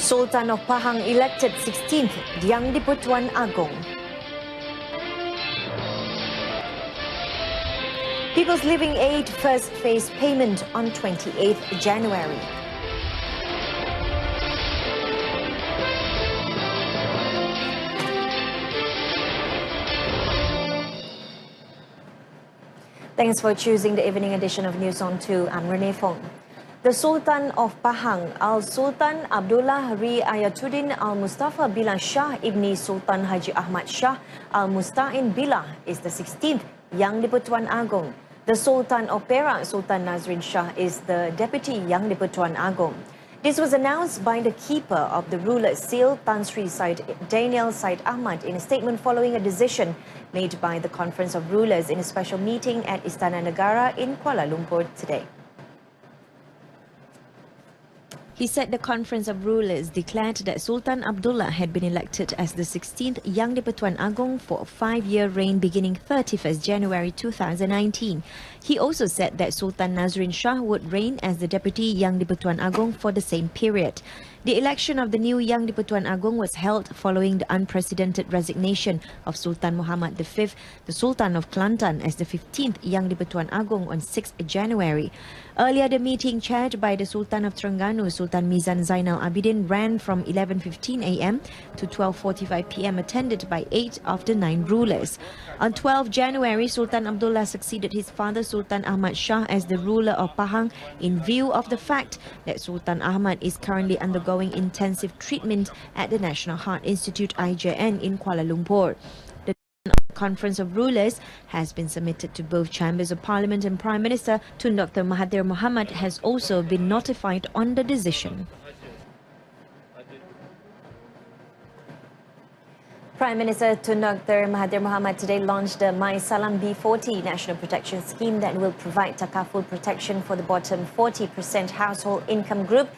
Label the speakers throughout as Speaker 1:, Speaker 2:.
Speaker 1: Sultan of Pahang elected 16th Yang di-Pertuan Agong. People's Living Aid first phase payment on 28th January. Thanks for choosing the evening edition of News on 2. I'm Renee Fong. The Sultan of Pahang, Al-Sultan Abdullah Riayatuddin Al-Mustafa Billah Shah Ibni Sultan Haji Ahmad Shah Al-Musta'in Billah is the 16th Yang di-Pertuan Agong. The Sultan of Perak, Sultan Nazrin Shah, is the Deputy Yang di-Pertuan Agong. This was announced by the keeper of the ruler's seal, Tan Sri Syed Daniel Syed Ahmad, in a statement following a decision made by the Conference of Rulers in a special meeting at Istana Negara in Kuala Lumpur today. He said the Conference of Rulers declared that Sultan Abdullah had been elected as the 16th Yang di-Pertuan Agong for a 5-year reign beginning 31st January 2019. He also said that Sultan Nazrin Shah would reign as the Deputy Yang di-Pertuan Agong for the same period. The election of the new Yang di-Pertuan Agong was held following the unprecedented resignation of Sultan Muhammad V, the Sultan of Kelantan, as the 15th Yang di-Pertuan Agong on 6th January. Earlier, the meeting chaired by the Sultan of Terengganu, Sultan Mizan Zainal Abidin, ran from 11:15 a.m. to 12:45 p.m. attended by 8 of the 9 rulers. On 12 January, Sultan Abdullah succeeded his father Sultan Ahmad Shah as the ruler of Pahang in view of the fact that Sultan Ahmad is currently undergoing intensive treatment at the National Heart Institute IJN in Kuala Lumpur. The Conference of Rulers has been submitted to both chambers of Parliament, and Prime Minister Tun Dr. Mahathir Mohamad has also been notified on the decision. Prime Minister Tun Dr. Mahathir Mohamad today launched the My Salam B40 National Protection Scheme that will provide takaful protection for the bottom 40% household income group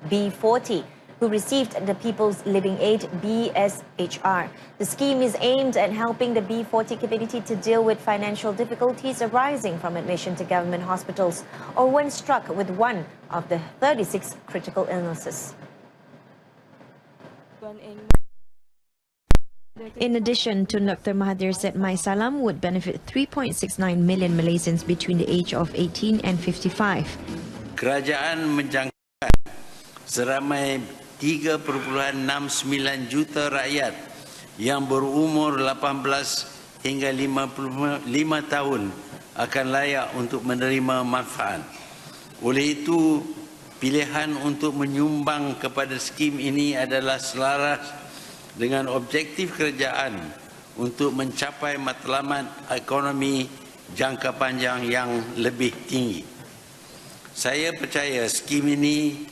Speaker 1: B40 who received the People's Living Aid BSHR. The scheme is aimed at helping the B40 community to deal with financial difficulties arising from admission to government hospitals or when struck with one of the 36 critical illnesses. In addition, Tun Dr. Mahathir said My Salam would benefit 3.69 million Malaysians between the age of 18 and 55.
Speaker 2: Kerajaan menjangkakan seramai 3.69 juta rakyat yang berumur 18 hingga 55 tahun akan layak untuk menerima manfaat. Oleh itu, pilihan untuk menyumbang kepada skim ini adalah selaras dengan objektif kerajaan untuk mencapai matlamat ekonomi jangka panjang yang lebih tinggi. Saya percaya skim ini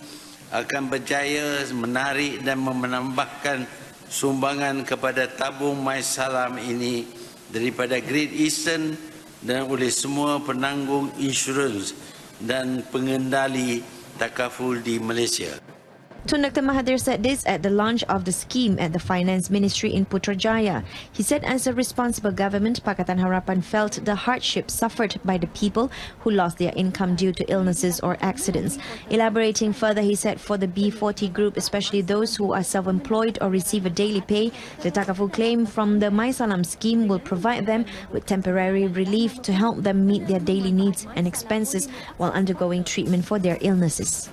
Speaker 2: akan berjaya menarik dan menambahkan sumbangan kepada tabung My Salam ini daripada Great Eastern dan oleh semua penanggung insurans dan pengendali takaful di Malaysia.
Speaker 1: Tun Dr. Mahathir said this at the launch of the scheme at the Finance Ministry in Putrajaya. He said as a responsible government, Pakatan Harapan felt the hardship suffered by the people who lost their income due to illnesses or accidents. Elaborating further, he said for the B40 group, especially those who are self-employed or receive a daily pay, the takaful claim from the My Salam scheme will provide them with temporary relief to help them meet their daily needs and expenses while undergoing treatment for their illnesses.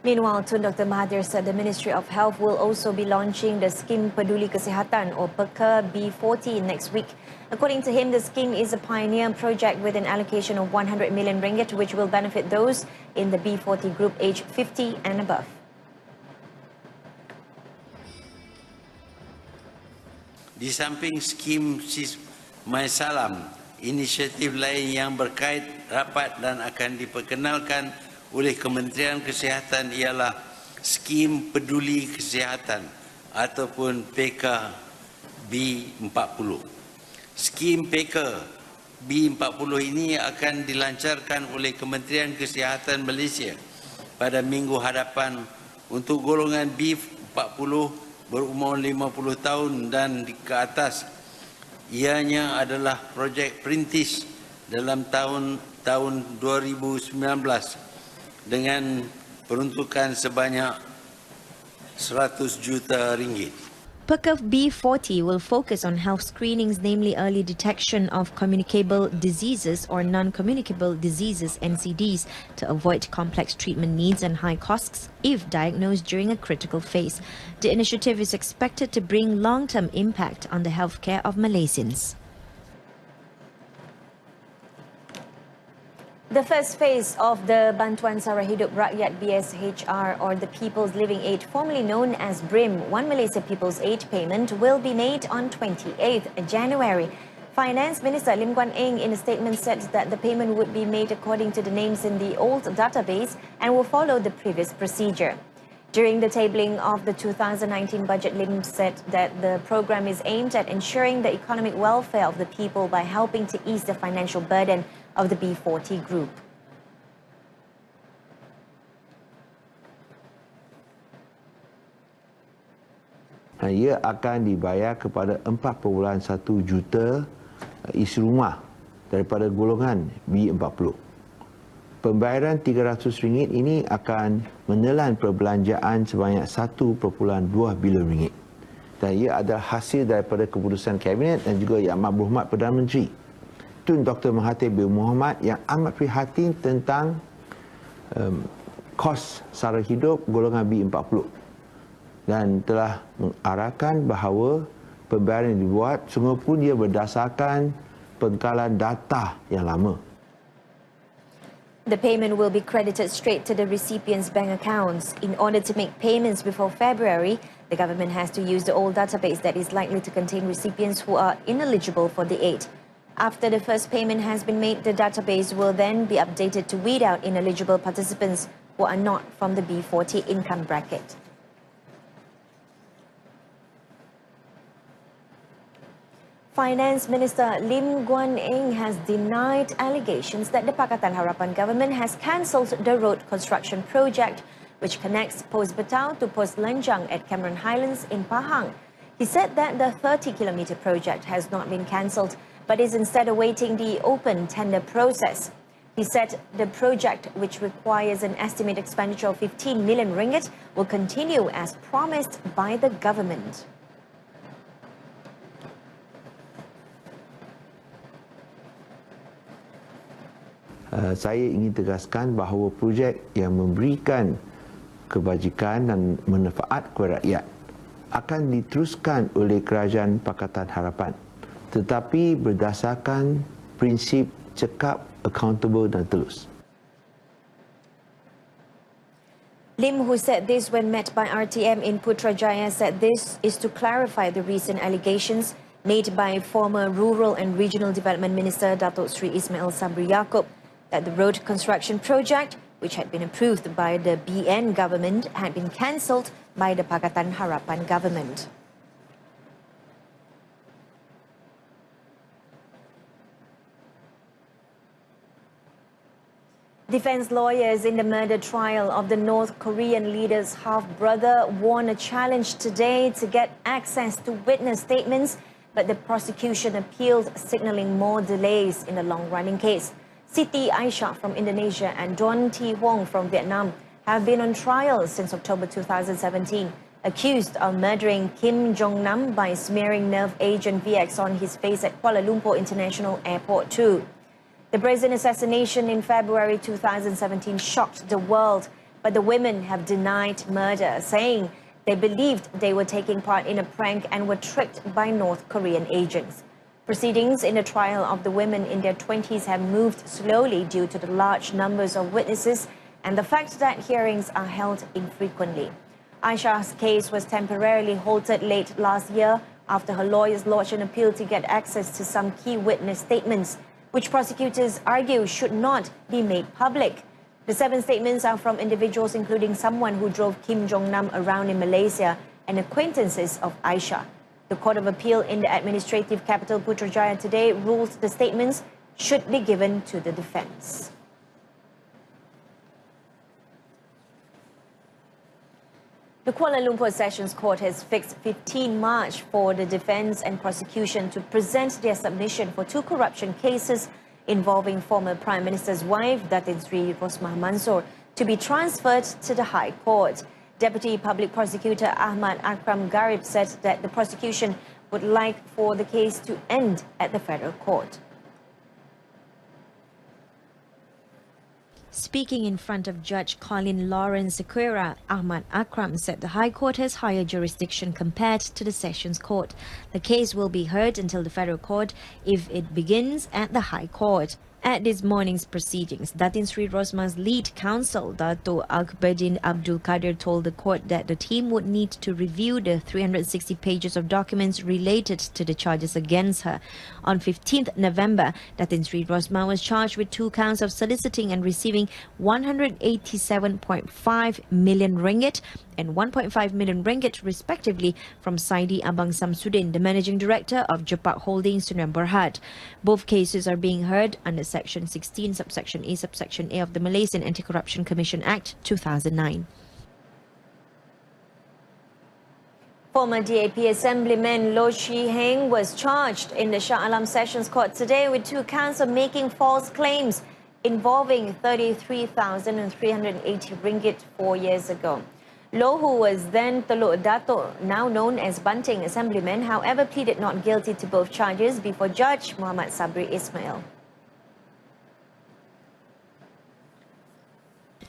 Speaker 1: Meanwhile, Tun Dr. Mahathir said the Ministry of Health will also be launching the Scheme Peduli Kesihatan or PEKA B40 next week. According to him, the scheme is a pioneer project with an allocation of 100 million ringgit, which will benefit those in the B40 group aged 50 and above.
Speaker 2: Di samping skim My Salam, inisiatif lain yang berkait rapat dan akan diperkenalkan oleh Kementerian Kesihatan ialah Skim Peduli Kesihatan ataupun PEKA B40. Skim PEKA B40 ini akan dilancarkan oleh Kementerian Kesihatan Malaysia pada minggu hadapan untuk golongan B40 berumur 50 tahun dan ke atas. Ianya adalah projek perintis dalam tahun 2019 dengan peruntukan sebanyak 100 juta ringgit.
Speaker 1: PERCAV B40 will focus on health screenings, namely early detection of communicable diseases or non-communicable diseases (NCDs), to avoid complex treatment needs and high costs if diagnosed during a critical phase. The initiative is expected to bring long-term impact on the healthcare of Malaysians. The first phase of the Bantuan Sara Hidup Rakyat BSHR, or the People's Living Aid, formerly known as BRIM, One Malaysia People's Aid payment, will be made on 28th January. Finance Minister Lim Guan Eng in a statement said that the payment would be made according to the names in the old database and will follow the previous procedure. During the tabling of the 2019 budget, Lim said that the program is aimed at ensuring the economic welfare of the people by helping to ease the financial burden of the B40 group.
Speaker 3: Ia akan dibayar kepada 4.1 juta isi rumah daripada golongan B40. Pembayaran RM300 ini akan menelan perbelanjaan sebanyak 1.2 bilion ringgit. Dan ia adalah hasil daripada keputusan Kabinet dan juga Yang Amat Berhormat Perdana Menteri Tun Dr. Mahathir bin Mohamad yang amat prihatin tentang kos sara hidup golongan B40 dan telah mengarahkan bahawa pembayaran yang dibuat sungguh pun dia berdasarkan pengkalan data yang lama.
Speaker 1: The payment will be credited straight to the recipient's bank accounts. In order to make payments before February, the government has to use the old database that is likely to contain recipients who are ineligible for the aid. After the first payment has been made, the database will then be updated to weed out ineligible participants who are not from the B40 income bracket. Finance Minister Lim Guan Eng has denied allegations that the Pakatan Harapan government has cancelled the road construction project which connects Post Betau to Post Lenjang at Cameron Highlands in Pahang. He said that the 30-kilometre project has not been cancelled, but is instead awaiting the open tender process. He said the project, which requires an estimated expenditure of 15 million ringgit, will continue as promised by the government.
Speaker 3: Saya ingin tegaskan bahawa projek yang memberikan kebajikan dan manfaat kepada rakyat akan diteruskan oleh Kerajaan Pakatan Harapan, tetapi berdasarkan prinsip cekap, accountable dan telus.
Speaker 1: Lim, who said this when met by RTM in Putrajaya, said this is to clarify the recent allegations made by former Rural and Regional Development Minister Datuk Sri Ismail Sabri Yaakob that the road construction project, which had been approved by the BN government, had been cancelled by the Pakatan Harapan government. Defense lawyers in the murder trial of the North Korean leader's half-brother won a challenge today to get access to witness statements, but the prosecution appealed, signaling more delays in the long-running case. Siti Aisyah from Indonesia and Don T. Huong from Vietnam have been on trial since October 2017, accused of murdering Kim Jong-nam by smearing nerve agent VX on his face at Kuala Lumpur International Airport 2. The brazen assassination in February 2017 shocked the world, but the women have denied murder, saying they believed they were taking part in a prank and were tricked by North Korean agents. Proceedings in the trial of the women in their 20s have moved slowly due to the large numbers of witnesses and the fact that hearings are held infrequently. Aishah's case was temporarily halted late last year after her lawyers lodged an appeal to get access to some key witness statements, which prosecutors argue should not be made public. The 7 statements are from individuals including someone who drove Kim Jong-nam around in Malaysia and acquaintances of Aishah. The Court of Appeal in the administrative capital Putrajaya today ruled the statements should be given to the defense. The Kuala Lumpur Sessions Court has fixed 15 March for the defense and prosecution to present their submission for 2 corruption cases involving former Prime Minister's wife, Datin Sri Rosmah Mansor, to be transferred to the High Court. Deputy Public Prosecutor Ahmad Akram Garib said that the prosecution would like for the case to end at the Federal Court. Speaking in front of Judge Colin Lawrence Sequeira, Ahmad Akram said the High Court has higher jurisdiction compared to the Sessions Court. The case will be heard until the Federal Court if it begins at the High Court. At this morning's proceedings, Datin Sri Rosma's lead counsel, Dato' Akberdin Abdul Qadir, told the court that the team would need to review the 360 pages of documents related to the charges against her. On 15th November, Datin Sri Rosma was charged with 2 counts of soliciting and receiving 187.5 million ringgit and 1.5 million ringgit respectively from Saidi Abang Samsudin, the managing director of Jepak Holdings, Sdn Bhd. Both cases are being heard under Section 16, Subsection A, Subsection A of the Malaysian Anti-Corruption Commission Act 2009. Former DAP Assemblyman Loh Chee Heng was charged in the Shah Alam Sessions Court today with 2 counts of making false claims involving 33,380 ringgit 4 years ago. Loh, who was then Teluk Dato', now known as Banting Assemblyman, however pleaded not guilty to both charges before Judge Muhammad Sabri Ismail.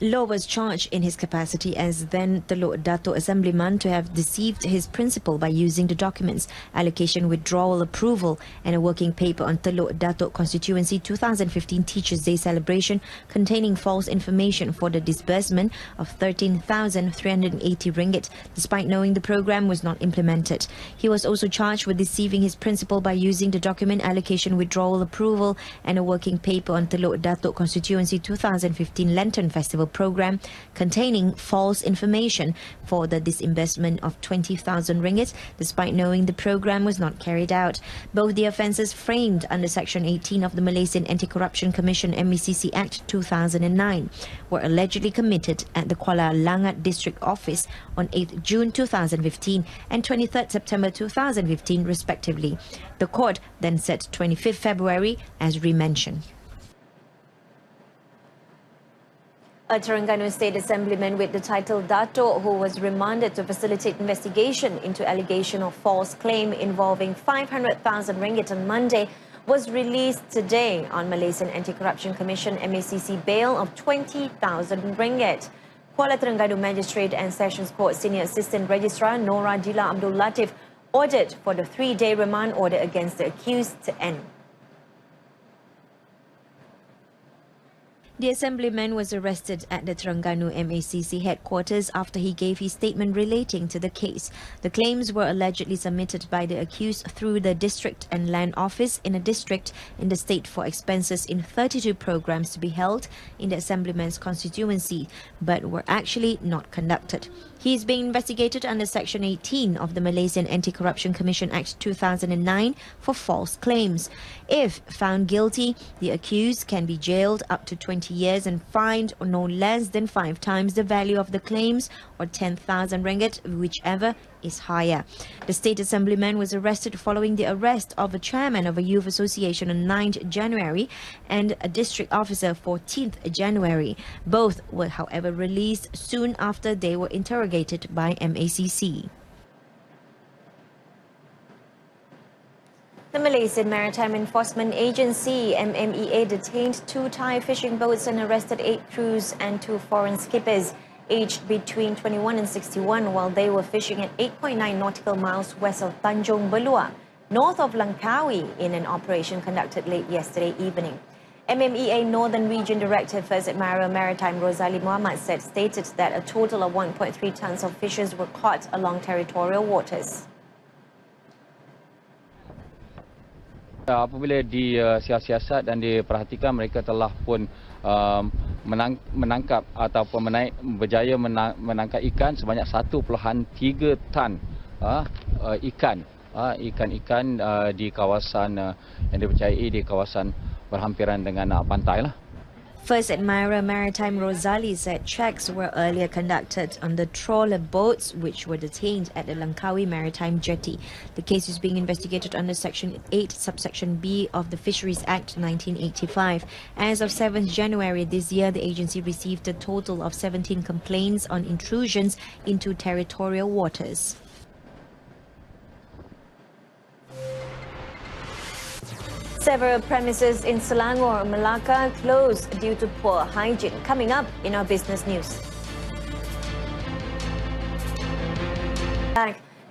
Speaker 1: Loh was charged in his capacity as then Teluk Dato' Assemblyman to have deceived his principal by using the documents, allocation withdrawal approval and a working paper on Teluk Dato' Constituency 2015 Teachers' Day celebration containing false information for the disbursement of 13,380 ringgit, despite knowing the program was not implemented. He was also charged with deceiving his principal by using the document allocation withdrawal approval and a working paper on Teluk Dato' Constituency 2015 Lantern Festival program containing false information for the disinvestment of 20,000 ringgit, despite knowing the program was not carried out. Both the offences framed under Section 18 of the Malaysian Anti-Corruption Commission MECC Act 2009 were allegedly committed at the Kuala Langat District Office on 8th June 2015 and 23rd September 2015 respectively. The court then set 25th February as rementioned. A Terengganu State Assemblyman with the title Dato', who was remanded to facilitate investigation into allegation of false claim involving 500,000 ringgit on Monday, was released today on Malaysian Anti-Corruption Commission MECC bail of 20,000 ringgit. Kuala Terengganu Magistrate and Sessions Court Senior Assistant Registrar Nora Dila Abdul Latif ordered for the 3-day remand order against the accused to end. The Assemblyman was arrested at the Terengganu MACC headquarters after he gave his statement relating to the case. The claims were allegedly submitted by the accused through the District and Land Office in a district in the state for expenses in 32 programs to be held in the Assemblyman's constituency, but were actually not conducted. He is being investigated under Section 18 of the Malaysian Anti-Corruption Commission Act 2009 for false claims. If found guilty, the accused can be jailed up to 20 years and fined no less than 5 times the value of the claims or 10,000 ringgit, whichever is higher. The State Assemblyman was arrested following the arrest of a chairman of a youth association on 9th January and a district officer 14th January. Both were, however, released soon after they were interrogated by MACC. The Malaysian Maritime Enforcement Agency (MMEA) detained 2 Thai fishing boats and arrested 8 crews and 2 foreign skippers aged between 21 and 61 while they were fishing at 8.9 nautical miles west of Tanjung Belua, north of Langkawi, in an operation conducted late yesterday evening. MMEA Northern Region Director First Admiral Maritime Rosali Muhammad stated that a total of 1.3 tons of fishes were caught along territorial waters.
Speaker 4: Apabila disiasat dan diperhatikan, mereka telah pun menangkap ataupun berjaya menangkap ikan sebanyak 1.3 tan ikan di kawasan yang dipercayai di kawasan berhampiran dengan pantai lah.
Speaker 1: First Admiral Maritime Rosali said checks were earlier conducted on the trawler boats which were detained at the Langkawi Maritime Jetty. The case is being investigated under Section 8, Subsection B of the Fisheries Act 1985. As of 7th January this year, the agency received a total of 17 complaints on intrusions into territorial waters. Several premises in Selangor, Melaka closed due to poor hygiene. Coming up in our business news.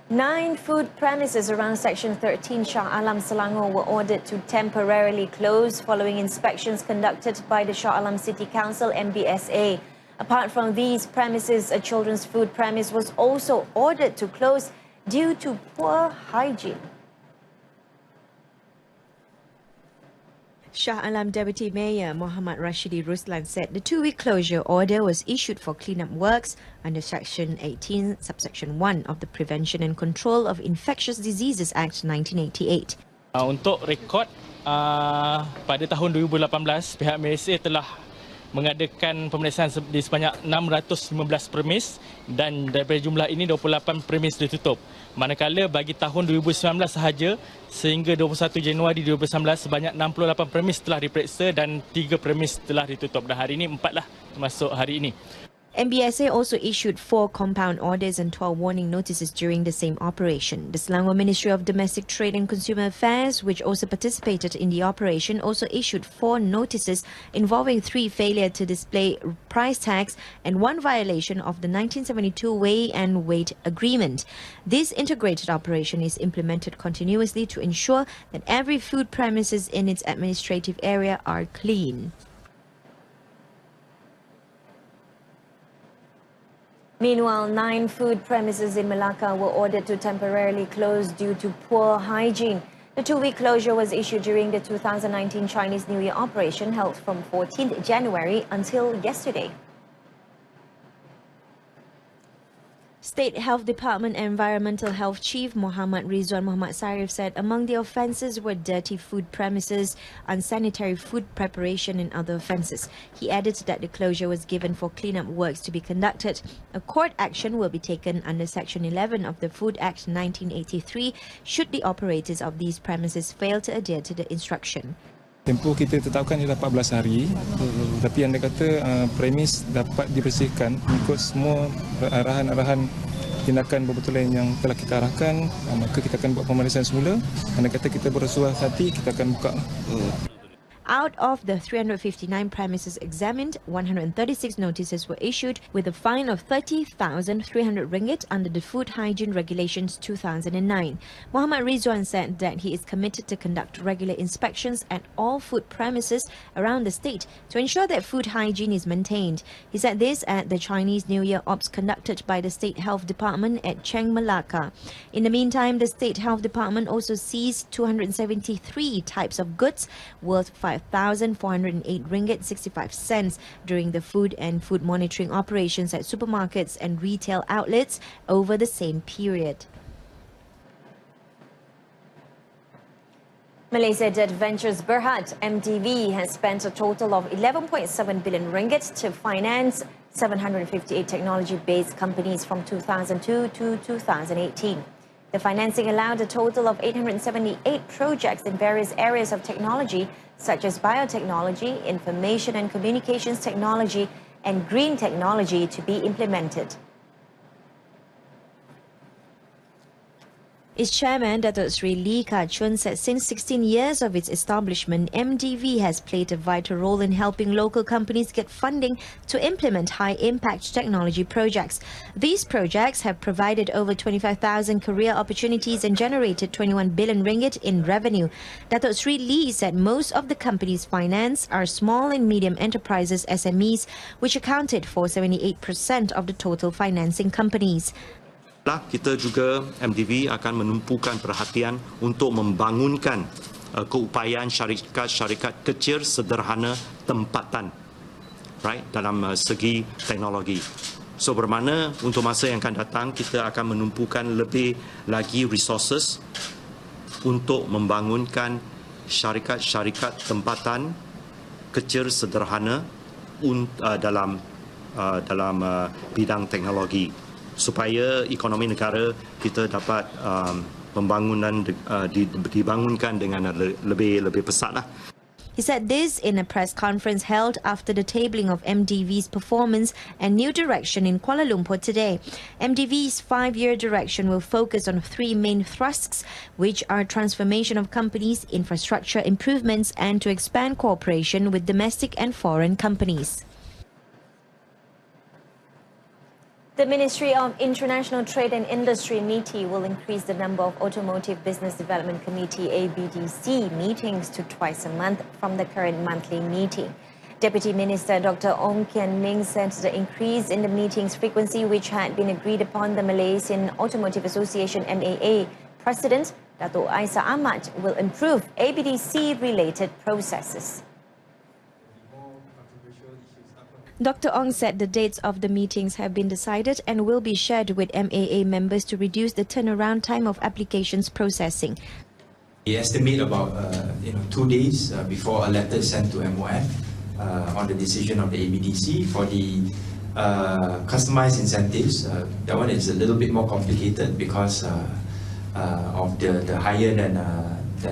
Speaker 1: 9 food premises around Section 13 Shah Alam Selangor were ordered to temporarily close following inspections conducted by the Shah Alam City Council MBSA. Apart from these premises, a children's food premise was also ordered to close due to poor hygiene. Shah Alam Deputy Mayor Muhammad Rashidi Ruslan said the 2-week closure order was issued for cleanup works under Section 18, Subsection 1 of the Prevention and Control of Infectious Diseases Act 1988.
Speaker 5: Untuk rekod, pada tahun 2018, pihak MBSA telah mengadakan pemeriksaan di sebanyak 615 premis dan daripada jumlah ini 28 premis ditutup. Manakala bagi tahun 2019 sahaja sehingga 21 Januari 2019 sebanyak 68 premis telah diperiksa dan 3 premis telah ditutup. Dan hari ini 4 lah termasuk hari ini.
Speaker 1: MBSA also issued 4 compound orders and 12 warning notices during the same operation. The Selangor Ministry of Domestic Trade and Consumer Affairs, which also participated in the operation, also issued 4 notices involving 3 failure to display price tags and 1 violation of the 1972 Weigh and Weight Agreement. This integrated operation is implemented continuously to ensure that every food premises in its administrative area are clean. Meanwhile, 9 food premises in Melaka were ordered to temporarily close due to poor hygiene. The 2-week closure was issued during the 2019 Chinese New Year operation held from 14th January until yesterday. State Health Department Environmental Health Chief Muhammad Rizwan Muhammad Sarif said among the offences were dirty food premises, unsanitary food preparation and other offences. He added that the closure was given for cleanup works to be conducted. A court action will be taken under Section 11 of the Food Act 1983 should the operators of these premises fail to adhere to the instruction.
Speaker 6: Tempoh kita tetapkan ialah 14 hari, tapi anda kata premis dapat dibersihkan mengikut semua arahan-arahan tindakan berbetulan yang telah kita arahkan, maka kita akan buat pemeriksaan semula. Anda kata kita bersuah hati, kita akan buka.
Speaker 1: Out of the 359 premises examined, 136 notices were issued with a fine of 30,300 ringgit under the Food Hygiene Regulations 2009. Muhammad Rizwan said that he is committed to conduct regular inspections at all food premises around the state to ensure that food hygiene is maintained. He said this at the Chinese New Year Ops conducted by the State Health Department at Cheng, Melaka. In the meantime, the State Health Department also seized 273 types of goods worth 5,408 ringgit 65 cents during the food and food monitoring operations at supermarkets and retail outlets over the same period. Malaysia Debt Ventures Berhad (MDV) has spent a total of 11.7 billion ringgit to finance 758 technology-based companies from 2002 to 2018. The financing allowed a total of 878 projects in various areas of technology, such as biotechnology, information and communications technology, and green technology to be implemented. Its chairman, Datuk Sri Lee Ka-chun, said since 16 years of its establishment, MDV has played a vital role in helping local companies get funding to implement high-impact technology projects. These projects have provided over 25,000 career opportunities and generated 21 billion ringgit in revenue. Datuk Sri Lee said most of the companies financed are small and medium enterprises (SMEs), which accounted for 78% of the total financing companies.
Speaker 7: Kita juga MDV akan menumpukan perhatian untuk membangunkan keupayaan syarikat-syarikat kecil sederhana tempatan, dalam segi teknologi. So bermakna untuk masa yang akan datang kita akan menumpukan lebih lagi resources untuk membangunkan syarikat-syarikat tempatan kecil sederhana dalam bidang teknologi supaya ekonomi negara kita dapat dibangunkan dengan lebih pesat lah.
Speaker 1: He said this in a press conference held after the tabling of MDV's performance and new direction in Kuala Lumpur today. MDV's 5-year direction will focus on 3 main thrusts, which are transformation of companies, infrastructure improvements, and to expand cooperation with domestic and foreign companies. The Ministry of International Trade and Industry, MITI, will increase the number of Automotive Business Development Committee ABDC meetings to twice a month from the current monthly meeting. Deputy Minister Dr. Ong Kian Ming said the increase in the meetings frequency, which had been agreed upon the Malaysian Automotive Association MAA President Dato' Aisa Ahmad, will improve ABDC-related processes. Dr. Ong said the dates of the meetings have been decided and will be shared with MAA members to reduce the turnaround time of applications processing.
Speaker 8: We estimate about 2 days before a letter is sent to MOF on the decision of the ABDC. For the customized incentives, that one is a little bit more complicated because of the higher than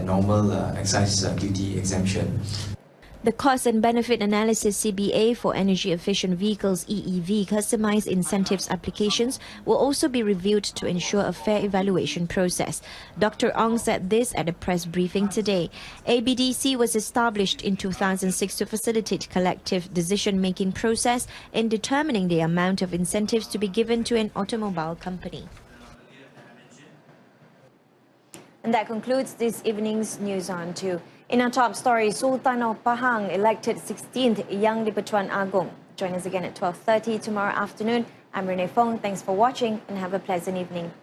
Speaker 8: normal excise duty exemption.
Speaker 1: The Cost and Benefit Analysis CBA for Energy Efficient Vehicles EEV customized incentives applications will also be reviewed to ensure a fair evaluation process. Dr. Ong said this at a press briefing today. ABDC was established in 2006 to facilitate collective decision-making process in determining the amount of incentives to be given to an automobile company. And that concludes this evening's News on 2. In our top story, Sultan of Pahang elected 16th Yang di-Pertuan Agong. Join us again at 12:30 tomorrow afternoon. I'm Renee Fong. Thanks for watching and have a pleasant evening.